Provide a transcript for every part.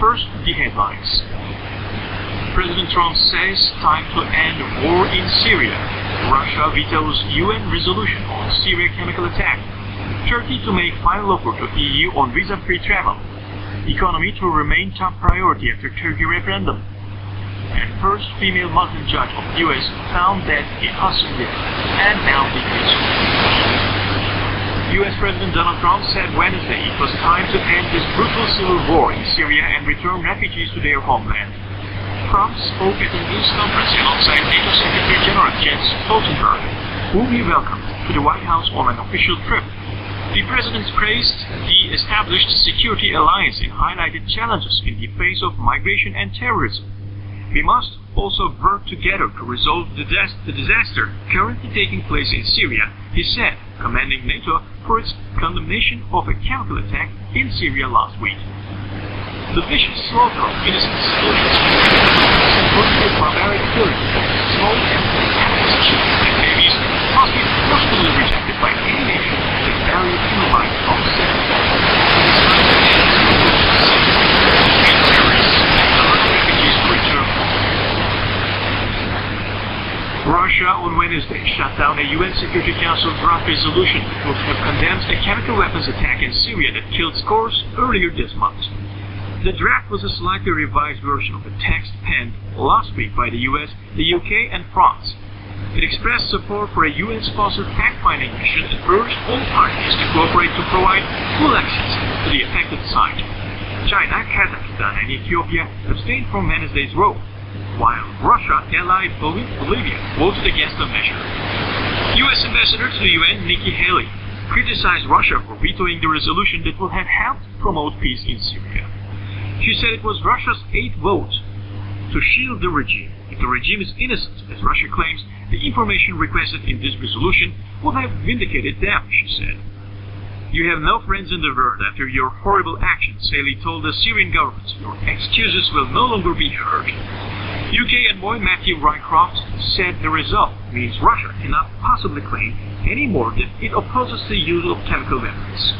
First, the headlines. President Trump says time to end war in Syria. Russia vetoes UN resolution on Syria chemical attack. Turkey to make final offer to EU on visa-free travel. Economy to remain top priority after Turkey referendum. And first female Muslim judge of US found dead in hospital and now detains. US President Donald Trump said Wednesday it was time to end this brutal civil war in Syria and return refugees to their homeland. Trump spoke at a news conference alongside NATO Secretary General Jens Stoltenberg, whom he welcomed to the White House on an official trip. The president praised the established security alliance and highlighted challenges in the face of migration and terrorism. We must also work together to resolve the disaster currently taking place in Syria, he said, commending NATO for its condemnation of a chemical attack in Syria last week. The vicious slaughter of innocent civilians is barbaric killing of small animals, children and babies must be forcefully rejected by any nation that values human life of sex. Russia on Wednesday shut down a UN Security Council draft resolution that would have condemned a chemical weapons attack in Syria that killed scores earlier this month. The draft was a slightly revised version of a text penned last week by the US, the UK and France. It expressed support for a UN-sponsored fact-finding mission and urged all parties to cooperate to provide full access to the affected site. China, Kazakhstan and Ethiopia abstained from Wednesday's vote, while Russia, allied Bolivia, voted against the measure. U.S. Ambassador to the UN, Nikki Haley, criticized Russia for vetoing the resolution that would have helped promote peace in Syria. She said it was Russia's 8th vote to shield the regime. If the regime is innocent, as Russia claims, the information requested in this resolution would have vindicated them, she said. You have no friends in the world after your horrible actions, Haley told the Syrian government. Your excuses will no longer be heard. UK envoy Matthew Rycroft said the result means Russia cannot possibly claim any more that it opposes the use of chemical weapons.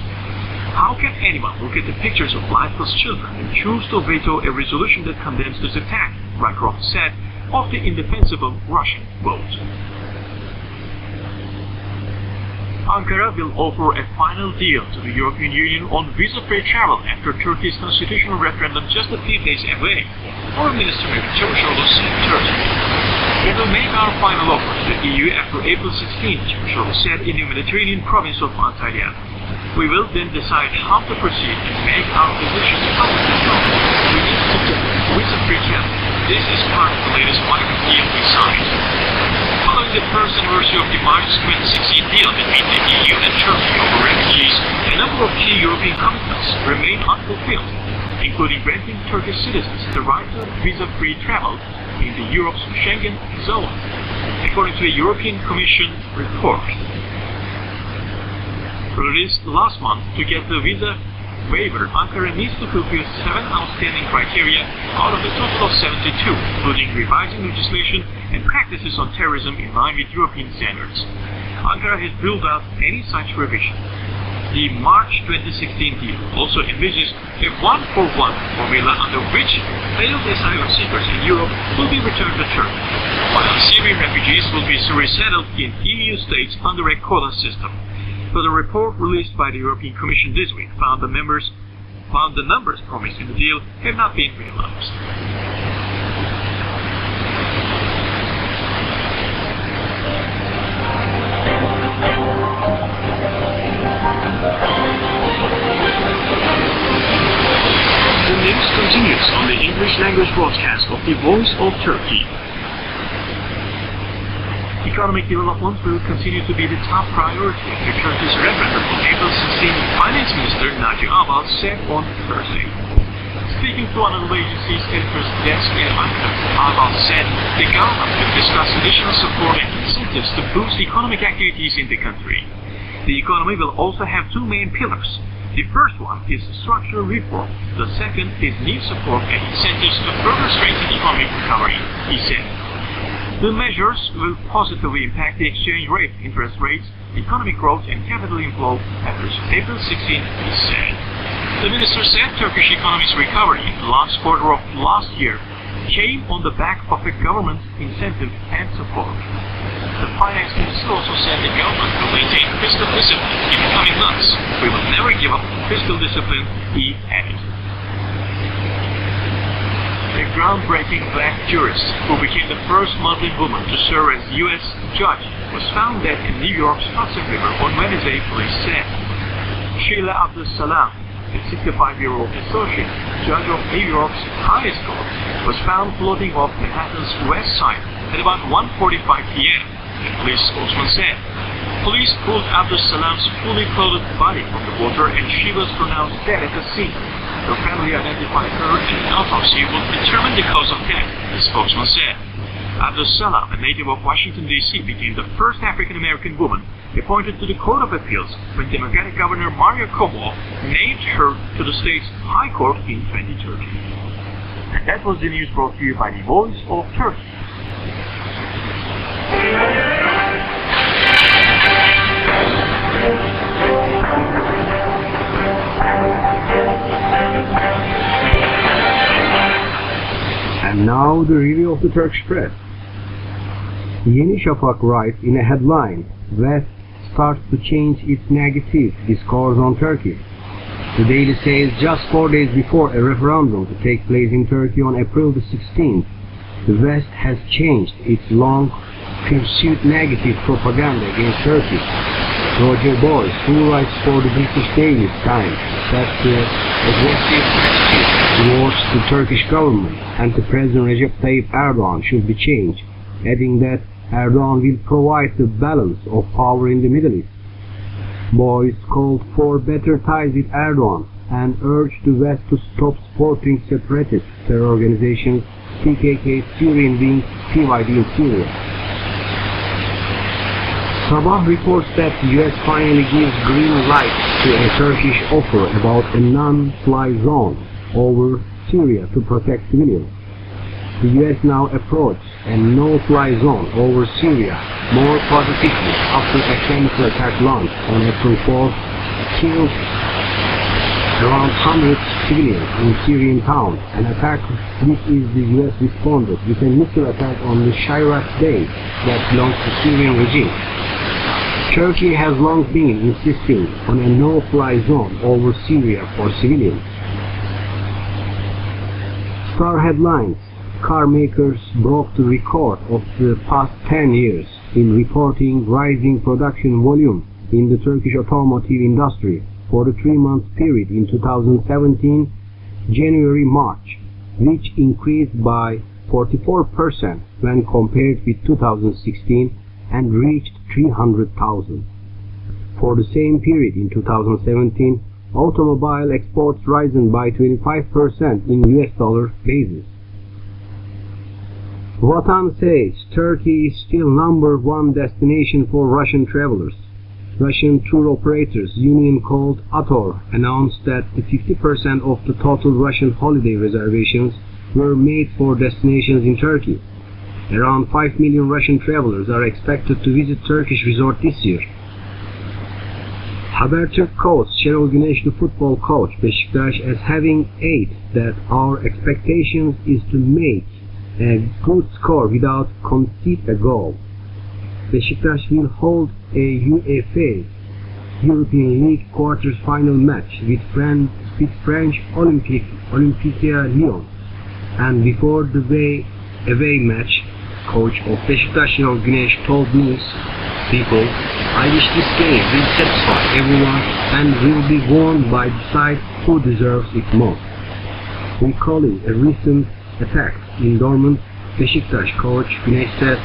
How can anyone look at the pictures of lifeless children and choose to veto a resolution that condemns this attack, Rycroft said, of the indefensible Russian vote. Ankara will offer a final deal to the European Union on visa-free travel after Turkey's constitutional referendum just a few days away. Foreign Minister Mevlut Çavuşoğlu said Turkey. We will make our final offer to the EU after April 16, Çavuşoğlu said in the Mediterranean province of Antalya. We will then decide how to proceed and make our position publicly known. We need to get visa-free travel. This is part of the latest migrant deal we signed. Following the first anniversary of the March 2016 deal between the EU and Turkey over refugees, a number of key European commitments remain unfulfilled, including granting Turkish citizens the right to visa-free travel in the Europe's Schengen zone, according to a European Commission report. Released last month, to get the visa waiver, Ankara needs to fulfill 7 outstanding criteria out of a total of 72, including revising legislation and practices on terrorism in line with European standards. Ankara has ruled out any such revision. The March 2016 deal also envisages a one-for-one formula under which failed asylum seekers in Europe will be returned to Turkey, while Syrian refugees will be resettled in EU states under a quota system. But a report released by the European Commission this week found the numbers promised in the deal have not been realized. The news continues on the English language broadcast of the Voice of Turkey. Economic development will continue to be the top priority after Turkey's referendum on April 16, Finance Minister Naci Ağbal said on Thursday. Speaking to one of the agency's editor's desk in Ankara, Ağbal said the government will discuss additional support and incentives to boost economic activities in the country. The economy will also have two main pillars. The first one is structural reform. The second is new support and incentives to further strengthen economic recovery, he said. The measures will positively impact the exchange rate, interest rates, economic growth and capital inflow after April 16, he said. The minister said Turkish economy's recovery in the last quarter of last year came on the back of a government incentive and support. The finance minister also said the government will maintain fiscal discipline in the coming months. We will never give up fiscal discipline, he added. A groundbreaking black jurist who became the first Muslim woman to serve as U.S. judge was found dead in New York's Hudson River on Wednesday, police said. Sheila Abdul Salam, a 65-year-old associate judge of New York's highest court, was found floating off Manhattan's west side at about 1:45 p.m., a police spokesman said. Police pulled Abdul Salam's fully clothed body from the water and she was pronounced dead at the scene. Her family identified her and an autopsy will determine the cause of death, the spokesman said. Abdul Salam, a native of Washington, D.C., became the first African-American woman appointed to the Court of Appeals when Democratic Governor Mario Cuomo named her to the state's High Court in 2013. And that was the news brought to you by the Voice of Turkey. And now the review of the Turkish press. Yeni Şafak writes in a headline, West starts to change its negative discourse on Turkey. The Daily says just 4 days before a referendum to take place in Turkey on April the 16th, the West has changed its long pursued negative propaganda against Turkey. Roger Boyce, who writes for the British Daily Times, said the aggressive attitude towards the Turkish government and the President Recep Tayyip Erdogan should be changed, adding that Erdogan will provide the balance of power in the Middle East. Boyce called for better ties with Erdogan and urged the West to stop supporting separatist terror organizations PKK's Syrian wing PYD in Syria. Sabah reports that the US finally gives green light to a Turkish offer about a non-fly zone over Syria to protect civilians. The US now approaches a no-fly zone over Syria more positively after a chemical attack launched on April 4th killed around 100 civilians in Syrian towns. An attack which is the US responded with a missile attack on the Shirak base that belongs to the Syrian regime. Turkey has long been insisting on a no-fly zone over Syria for civilians. Star headlines: car makers broke the record of the past 10 years in reporting rising production volume in the Turkish automotive industry for the 3-month period in 2017, January-March, which increased by 44% when compared with 2016 and reached 300,000. For the same period in 2017, automobile exports risen by 25% in US dollar basis. Vatan says Turkey is still #1 destination for Russian travelers. Russian tour operators union called Ator announced that 50% of the total Russian holiday reservations were made for destinations in Turkey. Around 5 million Russian travelers are expected to visit Turkish resort this year. Habertürk coach Şenol Güneş, the football coach Beşiktaş, as having 8 that our expectations is to make a good score without concede a goal. Beşiktaş will hold a UEFA European League quarters final match with French Olympique Lyon, and before the away match, coach of Beşiktaş Şenol Güneş told news people, I wish this game will satisfy everyone and will be won by the side who deserves it most. Recalling a recent attack in Dortmund, Beşiktaş coach Güneş said,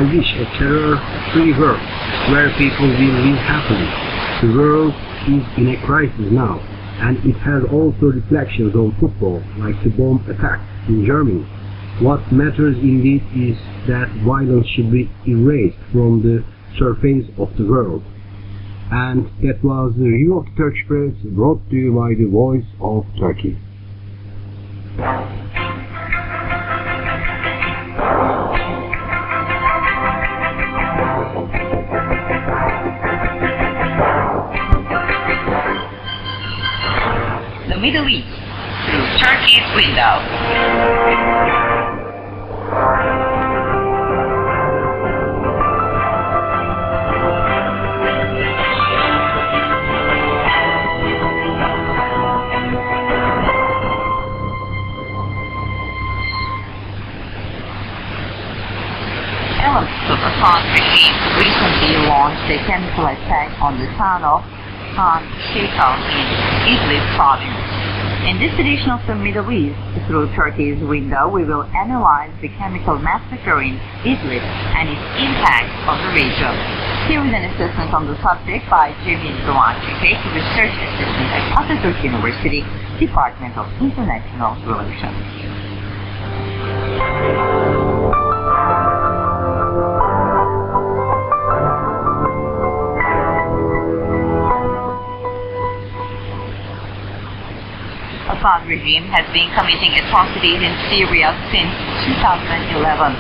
I wish a terror-free world where people will live happily. The world is in a crisis now, and it has also reflections on football, like the bomb attack in Germany. What matters indeed is that violence should be erased from the surface of the world. And that was the review of the Turkish press brought to you by the Voice of Turkey. The Middle East through Turkey's window. Elements of Assad regime recently launched a chemical attack on the town of Khan Sheikhoun in Idlib province. In this edition of the Middle East through Turkey's window, we will analyze the chemical massacre in Idlib and its impact on the region. Here is an assessment on the subject by Cemil Doğancık, research assistant at Atatürk University, Department of International Relations. Assad regime has been committing atrocities in Syria since 2011.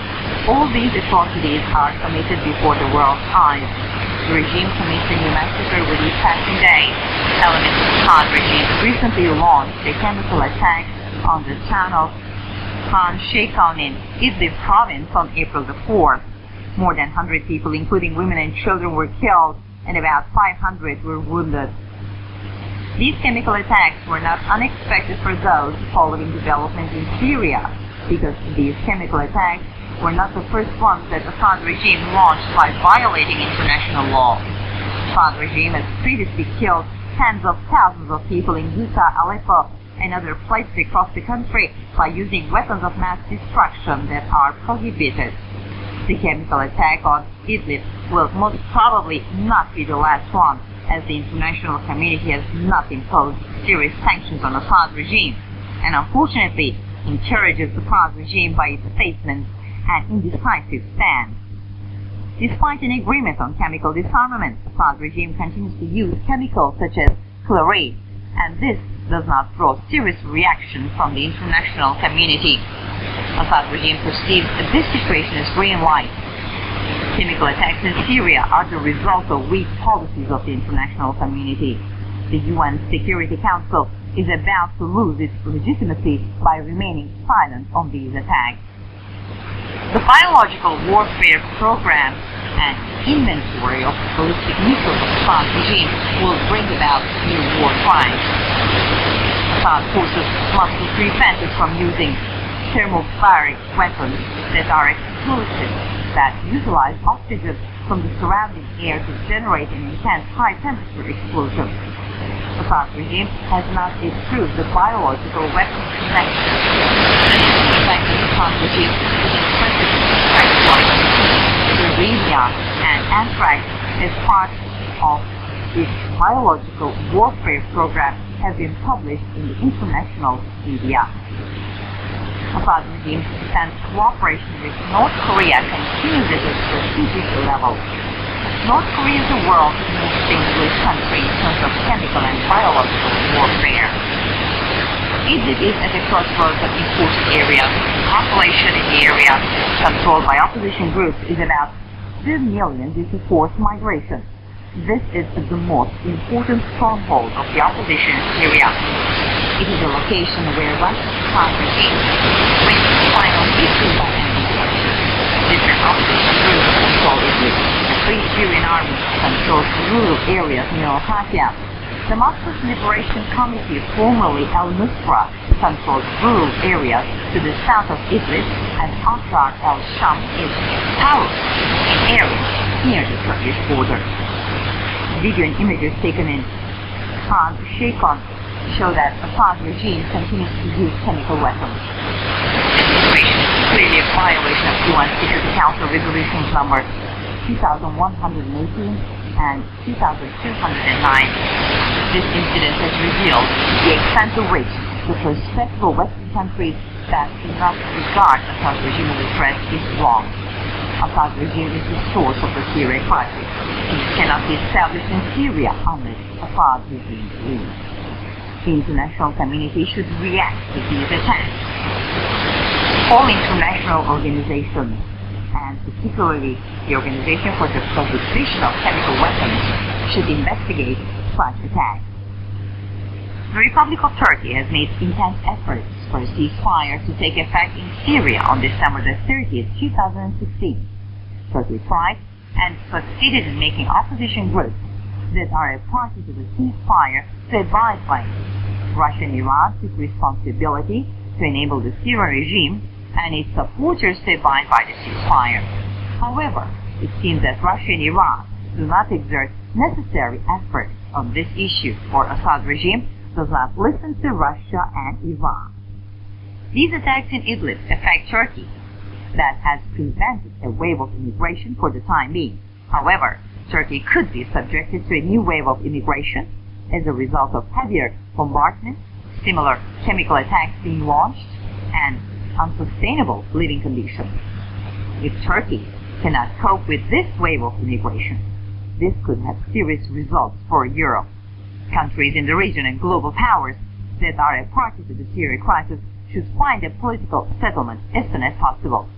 All these atrocities are committed before the world's eyes. The regime commits a new massacre with each passing day. Elements of Assad regime recently launched a chemical attack on the town of Khan Sheikhoun in Idlib province on April the 4th. More than 100 people, including women and children, were killed and about 500 were wounded. These chemical attacks were not unexpected for those following developments in Syria, because these chemical attacks were not the first ones that the Assad regime launched by violating international law. The Assad regime has previously killed tens of thousands of people in Ghouta, Aleppo, and other places across the country by using weapons of mass destruction that are prohibited. The chemical attack on Idlib will most probably not be the last one, as the international community has not imposed serious sanctions on Assad regime, and unfortunately encourages the Assad regime by its statements and indecisive stance. Despite an agreement on chemical disarmament, the Assad regime continues to use chemicals such as chlorate, and this does not draw serious reaction from the international community. Assad regime perceives this situation as green light. Chemical attacks in Syria are the result of weak policies of the international community. The UN Security Council is about to lose its legitimacy by remaining silent on these attacks. The biological warfare program and inventory of ballistic missiles of Assad regime will bring about new war crimes. Assad forces must be prevented from using thermobaric weapons that are explosive, that utilize oxygen from the surrounding air to generate an intense high-temperature explosion. The Assad regime has not approved the biological weapons convention. The fact that the Assad regime is interested in malaria and anthrax as part of its biological warfare program has been published in the international media. Assad regime and cooperation with North Korea continues at a strategic level. North Korea is the world's most dangerous country in terms of chemical and biological warfare. Idlib is at a crossroads of important areas. The population in the area controlled by opposition groups is about 2 million due to forced migration. This is the most important stronghold of the opposition in Syria. It is a location where Russia's Assad regime wins final victory by enemy structures. Different opposition groups control Idlib. The Free Syrian Army controls rural areas near Al-Fatiha. The Damascus Liberation Committee, formerly Al-Nusra, controls rural areas to the south of Idlib, and Asrar al-Sham is powerful in areas near the Turkish border. Video and images taken in Khan Sheikhoun show that Assad regime continues to use chemical weapons. This situation is clearly a violation of UN Security Council resolutions number 2118 and 2209. This incident has revealed the extent to which the respectable Western countries that do not regard Assad regime as a threat is wrong. Assad regime is the source of the Syria crisis. It cannot be established in Syria unless Assad regime leaves. The international community should react to these attacks. All international organizations, and particularly the Organization for the Prohibition of Chemical Weapons, should investigate such attacks. The Republic of Turkey has made intense efforts for a ceasefire to take effect in Syria on December the 30th, 2016. Turkey tried and succeeded in making opposition groups that are a party to the ceasefire to abide by it. Russia and Iran took responsibility to enable the Syrian regime and its supporters to abide by the ceasefire. However, it seems that Russia and Iran do not exert necessary efforts on this issue, for Assad regime does not listen to Russia and Iran. These attacks in Idlib affect Turkey, that has prevented a wave of immigration for the time being. However, Turkey could be subjected to a new wave of immigration as a result of heavier bombardments, similar chemical attacks being launched, and unsustainable living conditions. If Turkey cannot cope with this wave of immigration, this could have serious results for Europe. Countries in the region and global powers that are a party to the Syria crisis should find a political settlement as soon as possible.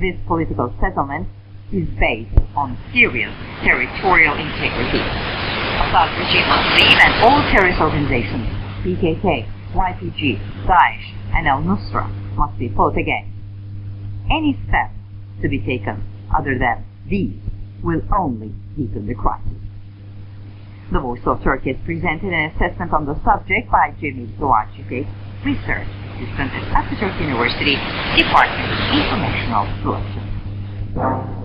This political settlement is based on Syria's territorial integrity. Assad's regime must leave, and all terrorist organizations, PKK, YPG, Daesh, and al-Nusra, must be fought against. Any steps to be taken other than these will only deepen the crisis. The Voice of Turkey has presented an assessment on the subject by Cemil Doğaçgil, research assistant at Atatürk University, Department of International Relations.